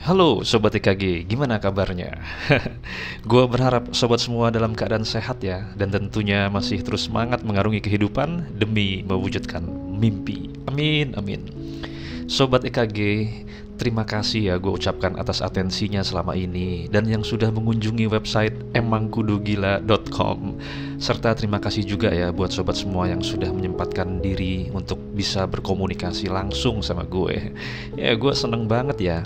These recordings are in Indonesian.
Halo Sobat EKG, gimana kabarnya? Gua berharap sobat semua dalam keadaan sehat ya, dan tentunya masih terus semangat mengarungi kehidupan demi mewujudkan mimpi. Amin, amin. Sobat EKG, terima kasih ya gue ucapkan atas atensinya selama ini dan yang sudah mengunjungi website emangkudugila.com. Serta terima kasih juga ya buat sobat semua yang sudah menyempatkan diri untuk bisa berkomunikasi langsung sama gue. Ya gue seneng banget ya.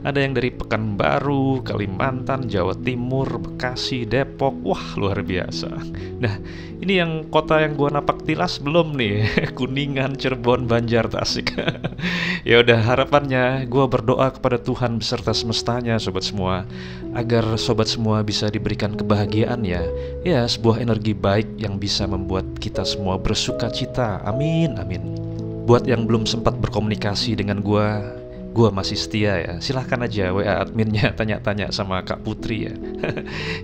Ada yang dari Pekanbaru, Kalimantan, Jawa Timur, Bekasi, Depok. Wah, luar biasa. Nah, ini yang kota yang gua napak tilas belum nih. Kuningan, Cirebon, Banjar, Tasik. Ya udah, harapannya gua berdoa kepada Tuhan beserta semestanya sobat semua, agar sobat semua bisa diberikan kebahagiaan ya. Ya, sebuah energi baik yang bisa membuat kita semua bersuka cita. Amin, amin. Buat yang belum sempat berkomunikasi dengan gua masih setia ya. Silahkan aja WA adminnya tanya-tanya sama Kak Putri ya.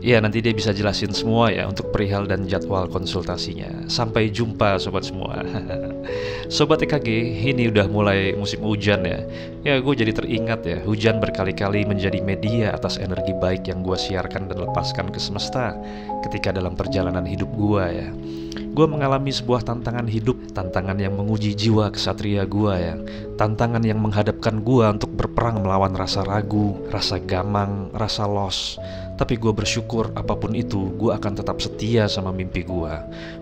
Ya nanti dia bisa jelasin semua ya untuk perihal dan jadwal konsultasinya. Sampai jumpa sobat semua. Sobat EKG, ini udah mulai musim hujan ya. Ya gue jadi teringat ya, hujan berkali-kali menjadi media atas energi baik yang gue siarkan dan lepaskan ke semesta ketika dalam perjalanan hidup gue ya. Gue mengalami sebuah tantangan hidup, tantangan yang menguji jiwa kesatria gue ya. Tantangan yang menghadapkan gue untuk berperang melawan rasa ragu, rasa gamang, rasa los. Tapi gue bersyukur apapun itu, gue akan tetap setia sama mimpi gue.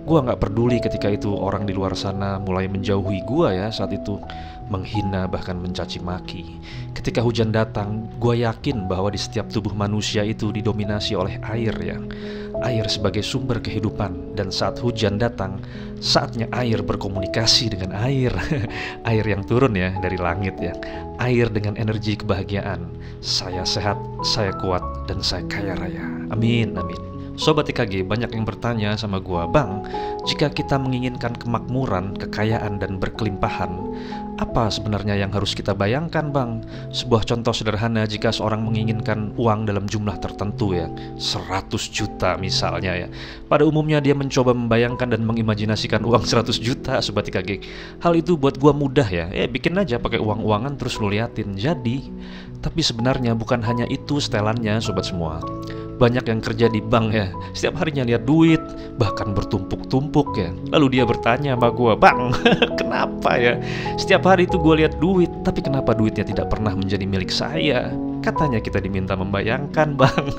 Gue gak peduli ketika itu orang di luar sana mulai menjauhi gue ya saat itu, menghina bahkan mencaci maki. Ketika hujan datang, gue yakin bahwa di setiap tubuh manusia itu didominasi oleh air ya. Air sebagai sumber kehidupan, dan saat hujan datang, saatnya air berkomunikasi dengan air. Air yang turun ya dari langit ya. Air dengan energi kebahagiaan. Saya sehat, saya kuat, dan saya kaya raya. Amin, amin. Sobat EKG, banyak yang bertanya sama gua, Bang, jika kita menginginkan kemakmuran, kekayaan, dan berkelimpahan, apa sebenarnya yang harus kita bayangkan, Bang? Sebuah contoh sederhana jika seorang menginginkan uang dalam jumlah tertentu ya, 100 juta misalnya ya. Pada umumnya dia mencoba membayangkan dan mengimajinasikan uang 100 juta, Sobat EKG. Hal itu buat gua mudah ya, bikin aja pakai uang-uangan terus lu liatin, jadi. Tapi sebenarnya bukan hanya itu setelannya, Sobat semua. Banyak yang kerja di bank ya, setiap harinya lihat duit, bahkan bertumpuk-tumpuk ya. Lalu dia bertanya sama gue, Bang, kenapa ya? Setiap hari itu gue lihat duit, tapi kenapa duitnya tidak pernah menjadi milik saya? Katanya kita diminta membayangkan, Bang.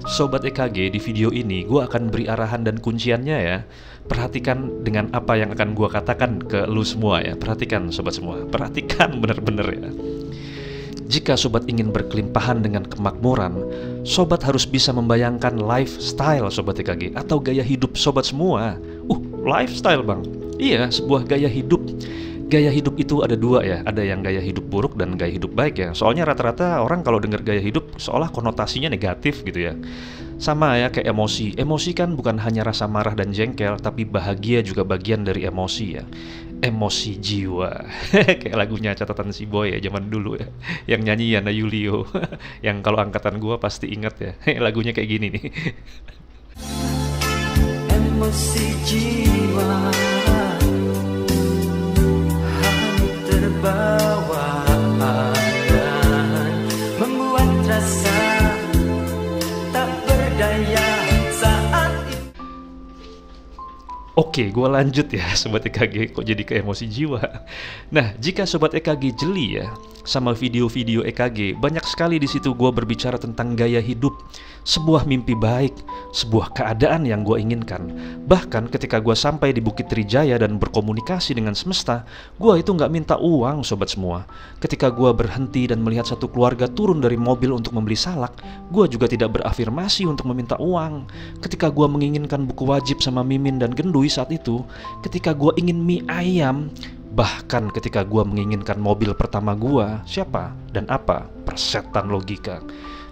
Sobat EKG, di video ini gue akan beri arahan dan kunciannya ya. Perhatikan dengan apa yang akan gue katakan ke lu semua ya. Perhatikan sobat semua, perhatikan bener-bener ya. Jika sobat ingin berkelimpahan dengan kemakmuran, sobat harus bisa membayangkan lifestyle sobat EKG atau gaya hidup sobat semua. Lifestyle bang? Iya, sebuah gaya hidup. Gaya hidup itu ada dua ya, ada yang gaya hidup buruk dan gaya hidup baik ya. Soalnya rata-rata orang kalau dengar gaya hidup seolah konotasinya negatif gitu ya. Sama ya kayak emosi. Emosi kan bukan hanya rasa marah dan jengkel, tapi bahagia juga bagian dari emosi ya. Emosi jiwa. Kayak lagunya Catatan Si Boy ya zaman dulu ya, yang nyanyi Yana Yulio. Yang kalau angkatan gua pasti ingat ya. Lagunya kayak gini nih. Emosi jiwa, hanya terbawa dan membuat rasa tak berdaya saat itu. Oke, gue lanjut ya Sobat EKG, kok jadi ke emosi jiwa. Nah, jika Sobat EKG jeli ya sama video-video EKG, banyak sekali di situ gue berbicara tentang gaya hidup, sebuah mimpi baik, sebuah keadaan yang gue inginkan. Bahkan ketika gue sampai di Bukit Trijaya dan berkomunikasi dengan semesta, gue itu gak minta uang sobat semua. Ketika gue berhenti dan melihat satu keluarga turun dari mobil untuk membeli salak, gue juga tidak berafirmasi untuk meminta uang. Ketika gue menginginkan buku wajib sama Mimin dan Gendui saat itu, ketika gue ingin mie ayam, bahkan ketika gue menginginkan mobil pertama gue, siapa dan apa? Persetan logika.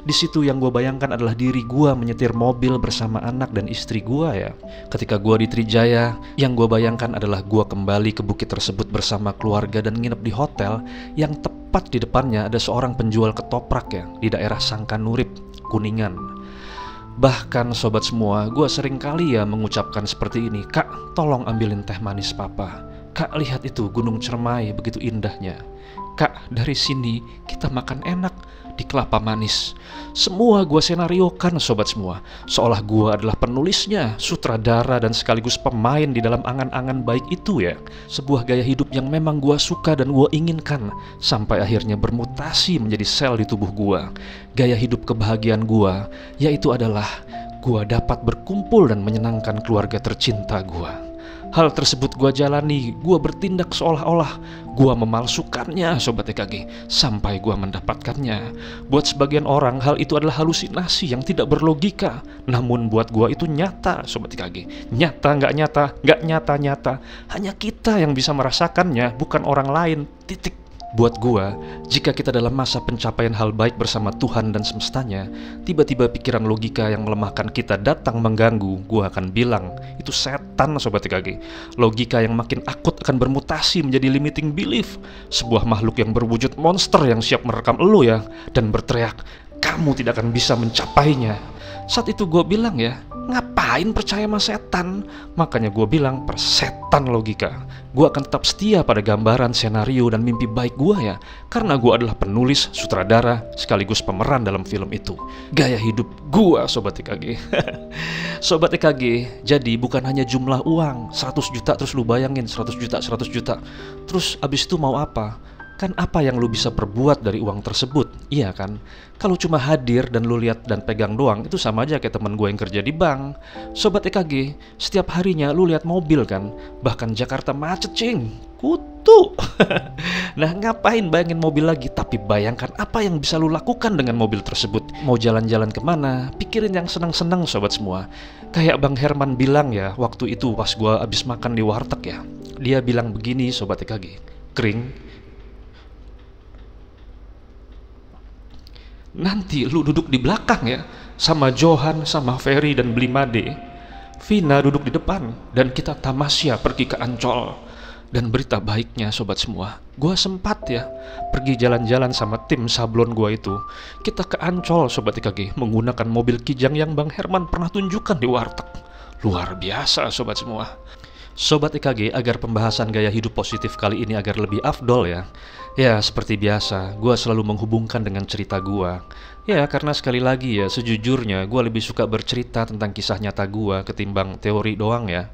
Di situ yang gue bayangkan adalah diri gue menyetir mobil bersama anak dan istri gue ya. Ketika gue di Trijaya, yang gue bayangkan adalah gue kembali ke bukit tersebut bersama keluarga dan nginep di hotel yang tepat di depannya ada seorang penjual ketoprak ya di daerah Sangkanurip, Kuningan. Bahkan sobat semua, gue sering kali ya mengucapkan seperti ini, Kak, tolong ambilin teh manis papa. Kak, lihat itu Gunung Cermai begitu indahnya. Kak, dari sini kita makan enak di Kelapa Manis. Semua gua senariokan sobat semua, seolah gua adalah penulisnya, sutradara dan sekaligus pemain di dalam angan-angan baik itu ya. Sebuah gaya hidup yang memang gua suka dan gua inginkan, sampai akhirnya bermutasi menjadi sel di tubuh gua. Gaya hidup kebahagiaan gua yaitu adalah gua dapat berkumpul dan menyenangkan keluarga tercinta gua. Hal tersebut gua jalani, gua bertindak seolah-olah gua memalsukannya sobat EKG sampai gua mendapatkannya. Buat sebagian orang hal itu adalah halusinasi yang tidak berlogika, namun buat gua itu nyata sobat EKG. Nyata nggak nyata, nggak nyata-nyata, hanya kita yang bisa merasakannya, bukan orang lain, titik. Buat gua, jika kita dalam masa pencapaian hal baik bersama Tuhan dan semestanya, tiba-tiba pikiran logika yang melemahkan kita datang mengganggu, gua akan bilang, itu setan sobat TKG. Logika yang makin akut akan bermutasi menjadi limiting belief, sebuah makhluk yang berwujud monster yang siap merekam elu ya, dan berteriak, kamu tidak akan bisa mencapainya. Saat itu gue bilang ya, ngapain percaya sama setan? Makanya gue bilang, persetan logika. Gue akan tetap setia pada gambaran, senario, dan mimpi baik gue ya, karena gue adalah penulis, sutradara, sekaligus pemeran dalam film itu. Gaya hidup gue sobat EKG. Sobat EKG, jadi bukan hanya jumlah uang 100 juta, terus lu bayangin 100 juta, 100 juta. Terus abis itu mau apa? Kan apa yang lu bisa perbuat dari uang tersebut, iya kan? Kalau cuma hadir dan lu lihat dan pegang doang, itu sama aja kayak teman gue yang kerja di bank. Sobat EKG, setiap harinya lu lihat mobil kan? Bahkan Jakarta macet cing, kutu. Nah ngapain bayangin mobil lagi? Tapi bayangkan apa yang bisa lu lakukan dengan mobil tersebut. Mau jalan-jalan kemana? Pikirin yang senang-senang sobat semua. Kayak Bang Herman bilang ya, waktu itu pas gue abis makan di warteg ya. Dia bilang begini sobat EKG, Kring, nanti lu duduk di belakang ya, sama Johan, sama Ferry dan Blimade. Vina duduk di depan, dan kita tamasya pergi ke Ancol. Dan berita baiknya sobat semua, gua sempat ya pergi jalan-jalan sama tim sablon gua itu. Kita ke Ancol sobat IKG, menggunakan mobil Kijang yang Bang Herman pernah tunjukkan di warteg. Luar biasa sobat semua. Sobat EKG, agar pembahasan gaya hidup positif kali ini agar lebih afdol ya. Ya seperti biasa, gue selalu menghubungkan dengan cerita gue. Ya karena sekali lagi ya, sejujurnya gue lebih suka bercerita tentang kisah nyata gue ketimbang teori doang ya.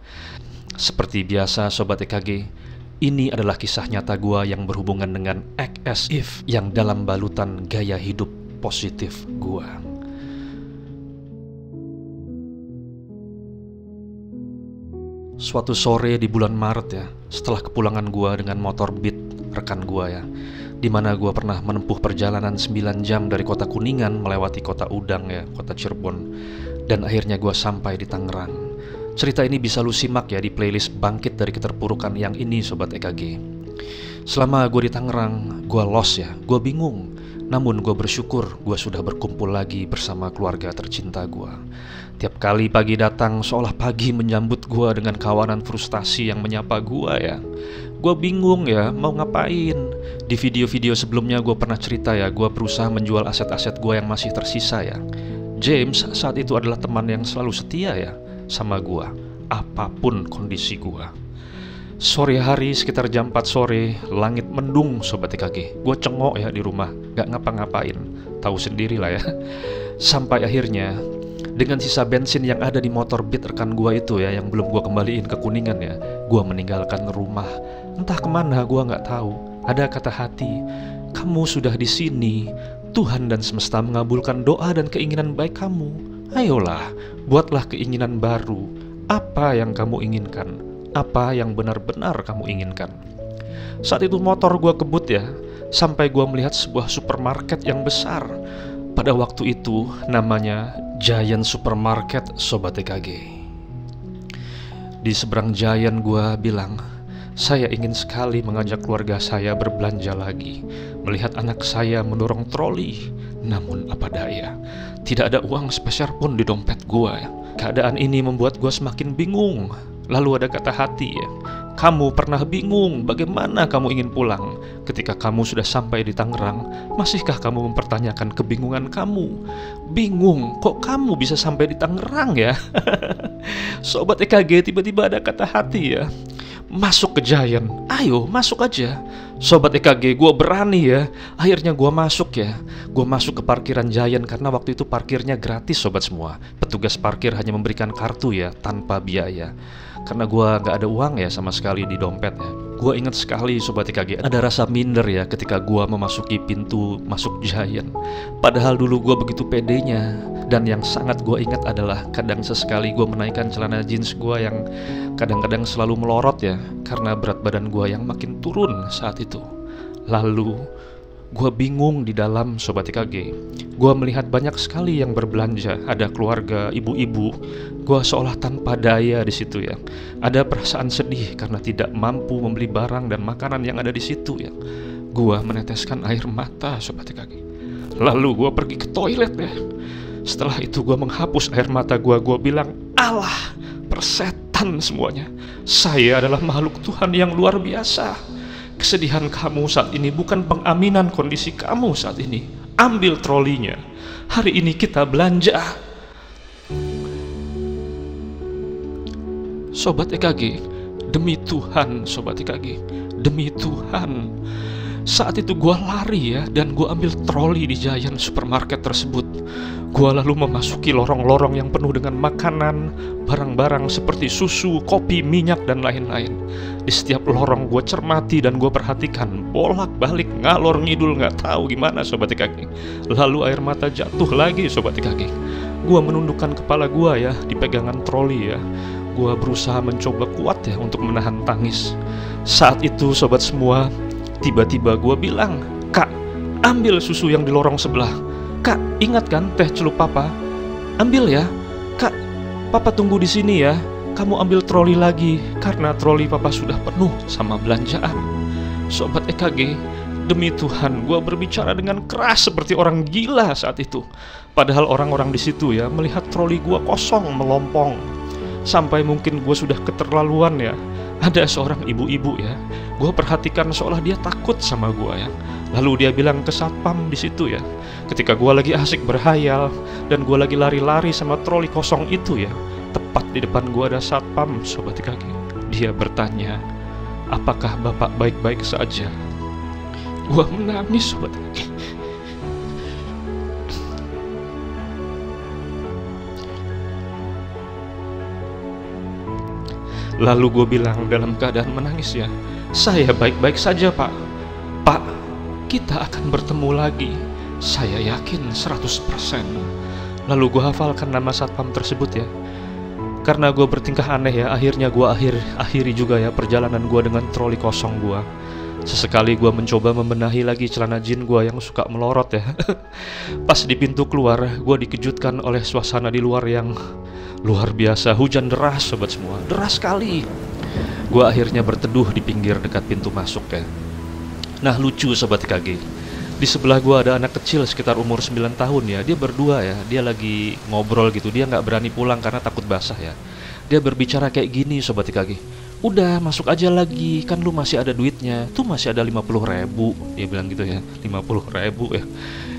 Seperti biasa Sobat EKG, ini adalah kisah nyata gue yang berhubungan dengan act as if yang dalam balutan gaya hidup positif gue. Suatu sore di bulan Maret ya, setelah kepulangan gua dengan motor Beat rekan gua ya, dimana gua pernah menempuh perjalanan 9 jam dari kota Kuningan melewati kota Udang ya, kota Cirebon, dan akhirnya gua sampai di Tangerang. Cerita ini bisa lu simak ya di playlist Bangkit dari Keterpurukan yang ini Sobat EKG. Selama gua di Tangerang, gua lost ya, gua bingung. Namun gue bersyukur gue sudah berkumpul lagi bersama keluarga tercinta gue. Tiap kali pagi datang seolah pagi menyambut gue dengan kawanan frustasi yang menyapa gue ya. Gue bingung ya mau ngapain. Di video-video sebelumnya gue pernah cerita ya, gue berusaha menjual aset-aset gue yang masih tersisa ya. James saat itu adalah teman yang selalu setia ya sama gue, apapun kondisi gue. Sore hari sekitar jam 4 sore, langit mendung Sobat EKG. Gue cengok ya di rumah, gak ngapa-ngapain, tahu sendiri lah ya. Sampai akhirnya dengan sisa bensin yang ada di motor Beat rekan gue itu ya, yang belum gue kembaliin ke Kuningan ya, gue meninggalkan rumah. Entah kemana gue gak tahu. Ada kata hati, kamu sudah di sini. Tuhan dan semesta mengabulkan doa dan keinginan baik kamu. Ayolah, buatlah keinginan baru. Apa yang kamu inginkan? Apa yang benar-benar kamu inginkan? Saat itu motor gue kebut ya, sampai gue melihat sebuah supermarket yang besar. Pada waktu itu namanya Giant Supermarket Sobat EKG. Di seberang Giant gue bilang, saya ingin sekali mengajak keluarga saya berbelanja lagi, melihat anak saya mendorong troli. Namun apa daya, tidak ada uang sepeser pun di dompet gue. Keadaan ini membuat gue semakin bingung. Lalu ada kata hati ya, kamu pernah bingung bagaimana kamu ingin pulang. Ketika kamu sudah sampai di Tangerang, masihkah kamu mempertanyakan kebingungan kamu? Bingung, kok kamu bisa sampai di Tangerang ya? Sobat EKG, tiba-tiba ada kata hati ya, masuk ke Giant. Ayo masuk aja. Sobat EKG, gue berani ya. Akhirnya gue masuk ya. Gue masuk ke parkiran Giant karena waktu itu parkirnya gratis sobat semua. Petugas parkir hanya memberikan kartu ya, tanpa biaya. Karena gue gak ada uang ya sama sekali di dompet ya. Gue ingat sekali sobat EKG, ada rasa minder ya ketika gue memasuki pintu masuk Giant. Padahal dulu gue begitu pedenya. Dan yang sangat gue ingat adalah kadang sesekali gue menaikkan celana jeans gue yang kadang-kadang selalu melorot ya, karena berat badan gue yang makin turun saat itu. Lalu gue bingung di dalam sobat EKG. Gue melihat banyak sekali yang berbelanja, ada keluarga, ibu-ibu. Gue seolah tanpa daya di situ ya. Ada perasaan sedih karena tidak mampu membeli barang dan makanan yang ada di situ ya. Gue meneteskan air mata sobat EKG. Lalu gue pergi ke toilet ya. Setelah itu gue menghapus air mata gue bilang, alah, persetan semuanya. Saya adalah makhluk Tuhan yang luar biasa. Kesedihan kamu saat ini bukan pengaminan kondisi kamu saat ini. Ambil trolinya. Hari ini kita belanja. Sobat EKG, demi Tuhan sobat EKG, demi Tuhan. Saat itu gue lari ya, dan gue ambil troli di Giant supermarket tersebut. Gue lalu memasuki lorong-lorong yang penuh dengan makanan, barang-barang seperti susu, kopi, minyak, dan lain-lain. Di setiap lorong gue cermati dan gue perhatikan, bolak-balik, ngalor ngidul, gak tahu gimana sobat EKG. Lalu air mata jatuh lagi sobat EKG. Gue menundukkan kepala gue ya, di pegangan troli ya. Gue berusaha mencoba kuat ya untuk menahan tangis. Saat itu sobat semua, tiba-tiba gue bilang, Kak, ambil susu yang di lorong sebelah. Kak, ingat kan teh celup papa? Ambil ya. Kak, papa tunggu di sini ya. Kamu ambil troli lagi, karena troli papa sudah penuh sama belanjaan. Sobat EKG, demi Tuhan, gue berbicara dengan keras seperti orang gila saat itu. Padahal orang-orang di situ ya melihat troli gue kosong, melompong. Sampai mungkin gue sudah keterlaluan ya. Ada seorang ibu-ibu ya, gue perhatikan seolah dia takut sama gue ya. Lalu dia bilang ke satpam di situ ya. Ketika gue lagi asik berhayal dan gue lagi lari-lari sama troli kosong itu ya, tepat di depan gue ada satpam sobat EKG. Dia bertanya, apakah bapak baik-baik saja? Gue menangis sobat EKG. Lalu gue bilang dalam keadaan menangis ya, saya baik-baik saja pak. Pak, kita akan bertemu lagi. Saya yakin 100%. Lalu gue hafalkan nama satpam tersebut ya. Karena gue bertingkah aneh ya, akhirnya gue akhiri juga ya perjalanan gue dengan troli kosong gue. Sesekali gue mencoba membenahi lagi celana jeans gue yang suka melorot ya. Pas di pintu keluar, gue dikejutkan oleh suasana di luar yang luar biasa. Hujan deras sobat semua, deras sekali. Gue akhirnya berteduh di pinggir dekat pintu masuk ya. Nah lucu sobat EKG, di sebelah gue ada anak kecil sekitar umur 9 tahun ya. Dia berdua ya, dia lagi ngobrol gitu. Dia gak berani pulang karena takut basah ya. Dia berbicara kayak gini sobat EKG, udah masuk aja lagi, kan lu masih ada duitnya. Tuh masih ada 50.000. Dia bilang gitu ya, 50.000 ya.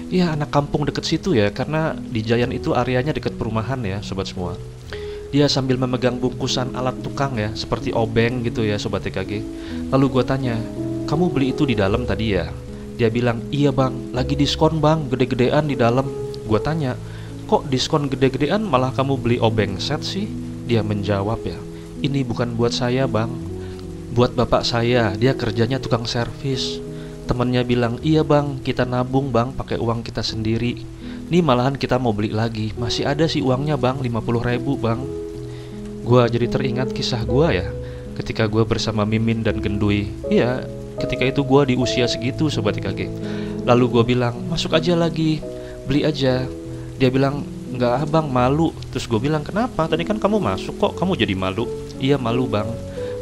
Ya anak kampung deket situ ya, karena di Giant itu areanya deket perumahan ya sobat semua. Dia sambil memegang bungkusan alat tukang ya, seperti obeng gitu ya sobat EKG. Lalu gue tanya, kamu beli itu di dalam tadi ya? Dia bilang, iya bang, lagi diskon bang, gede-gedean di dalam. Gue tanya, kok diskon gede-gedean malah kamu beli obeng set sih? Dia menjawab ya, ini bukan buat saya bang, buat bapak saya, dia kerjanya tukang servis. Temennya bilang, iya bang, kita nabung bang, pakai uang kita sendiri. Nih malahan kita mau beli lagi, masih ada sih uangnya bang, 50.000 bang. Gua jadi teringat kisah gua ya, ketika gua bersama Mimin dan Gendui. Iya, ketika itu gua di usia segitu sobat EKG. Lalu gua bilang, masuk aja lagi, beli aja. Dia bilang, enggak abang, malu. Terus gua bilang, kenapa? Tadi kan kamu masuk, kok kamu jadi malu? Iya malu bang.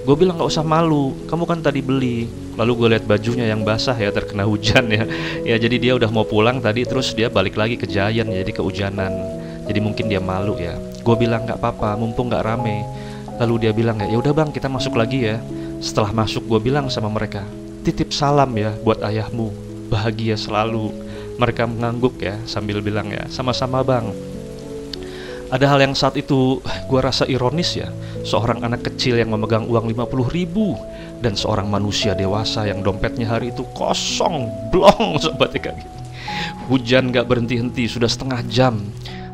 Gue bilang gak usah malu, kamu kan tadi beli. Lalu gue lihat bajunya yang basah ya, terkena hujan ya. Ya jadi dia udah mau pulang tadi, terus dia balik lagi ke Giant, jadi kehujanan. Jadi mungkin dia malu ya. Gue bilang gak apa-apa, mumpung gak rame. Lalu dia bilang ya udah bang, kita masuk lagi ya. Setelah masuk gue bilang sama mereka, titip salam ya buat ayahmu, bahagia selalu. Mereka mengangguk ya sambil bilang ya, sama-sama bang. Ada hal yang saat itu gua rasa ironis ya. Seorang anak kecil yang memegang uang 50.000 dan seorang manusia dewasa yang dompetnya hari itu kosong, blong sobat TKG. Hujan gak berhenti-henti sudah setengah jam.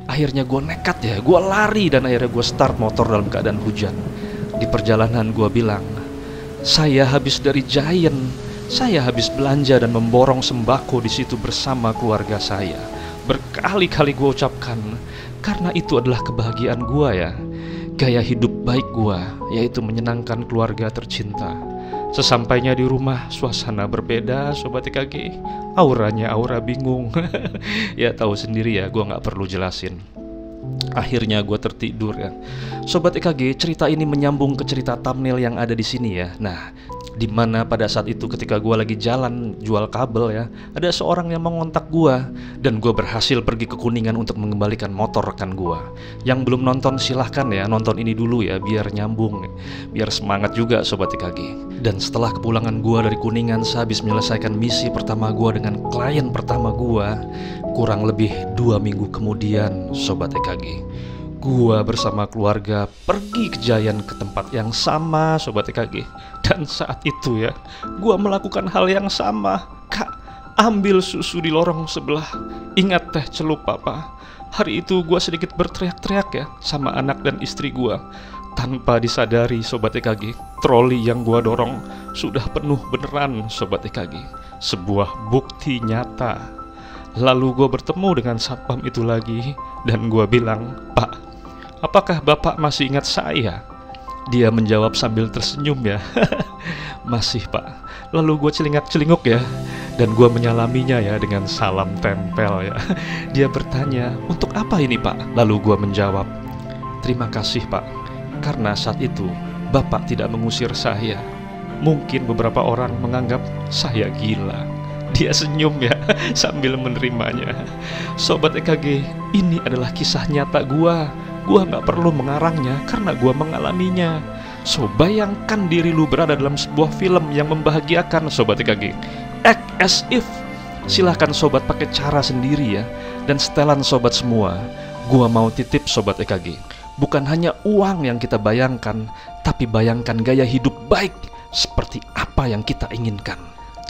Akhirnya gue nekat ya, gue lari dan akhirnya gue start motor dalam keadaan hujan. Di perjalanan gue bilang, saya habis dari Giant, saya habis belanja dan memborong sembako di situ bersama keluarga saya. Berkali-kali gue ucapkan, karena itu adalah kebahagiaan gue ya. Gaya hidup baik gue, yaitu menyenangkan keluarga tercinta. Sesampainya di rumah, suasana berbeda, sobat TKG. Auranya aura bingung. Ya tahu sendiri ya, gue gak perlu jelasin. Akhirnya gue tertidur ya. Sobat EKG, cerita ini menyambung ke cerita thumbnail yang ada di sini ya. Nah, dimana pada saat itu ketika gue lagi jalan jual kabel ya, ada seorang yang mengontak gue, dan gue berhasil pergi ke Kuningan untuk mengembalikan motor rekan gue. Yang belum nonton silahkan ya, nonton ini dulu ya, biar nyambung, biar semangat juga sobat EKG. Dan setelah kepulangan gue dari Kuningan, sehabis menyelesaikan misi pertama gue dengan klien pertama gue, kurang lebih 2 minggu kemudian sobat EKG, gua bersama keluarga pergi ke Giant, ke tempat yang sama sobat EKG. Dan saat itu ya, gua melakukan hal yang sama. Kak, ambil susu di lorong sebelah. Ingat teh celup papa. Hari itu gua sedikit berteriak-teriak ya sama anak dan istri gua. Tanpa disadari sobat EKG, troli yang gua dorong sudah penuh beneran sobat EKG. Sebuah bukti nyata. Lalu gua bertemu dengan satpam itu lagi, dan gua bilang, Pak, apakah Bapak masih ingat saya? Dia menjawab sambil tersenyum ya. Masih Pak. Lalu gue celingak-celinguk ya, dan gue menyalaminya ya dengan salam tempel ya. Dia bertanya, untuk apa ini Pak? Lalu gue menjawab, terima kasih Pak, karena saat itu Bapak tidak mengusir saya. Mungkin beberapa orang menganggap saya gila. Dia senyum ya sambil menerimanya. Sobat EKG, ini adalah kisah nyata gua. Gua gak perlu mengarangnya karena gua mengalaminya. So, bayangkan diri lu berada dalam sebuah film yang membahagiakan sobat EKG. Act as if. Silahkan sobat pakai cara sendiri ya. Dan setelan sobat semua, gua mau titip sobat EKG, bukan hanya uang yang kita bayangkan, tapi bayangkan gaya hidup baik seperti apa yang kita inginkan.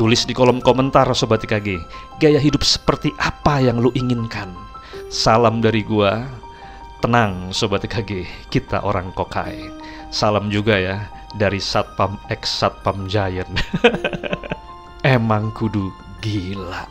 Tulis di kolom komentar sobat EKG, gaya hidup seperti apa yang lu inginkan. Salam dari gua. Tenang sobat EKG, kita orang kokai. Salam juga ya dari Satpam X Satpam Giant. Emang kudu gila.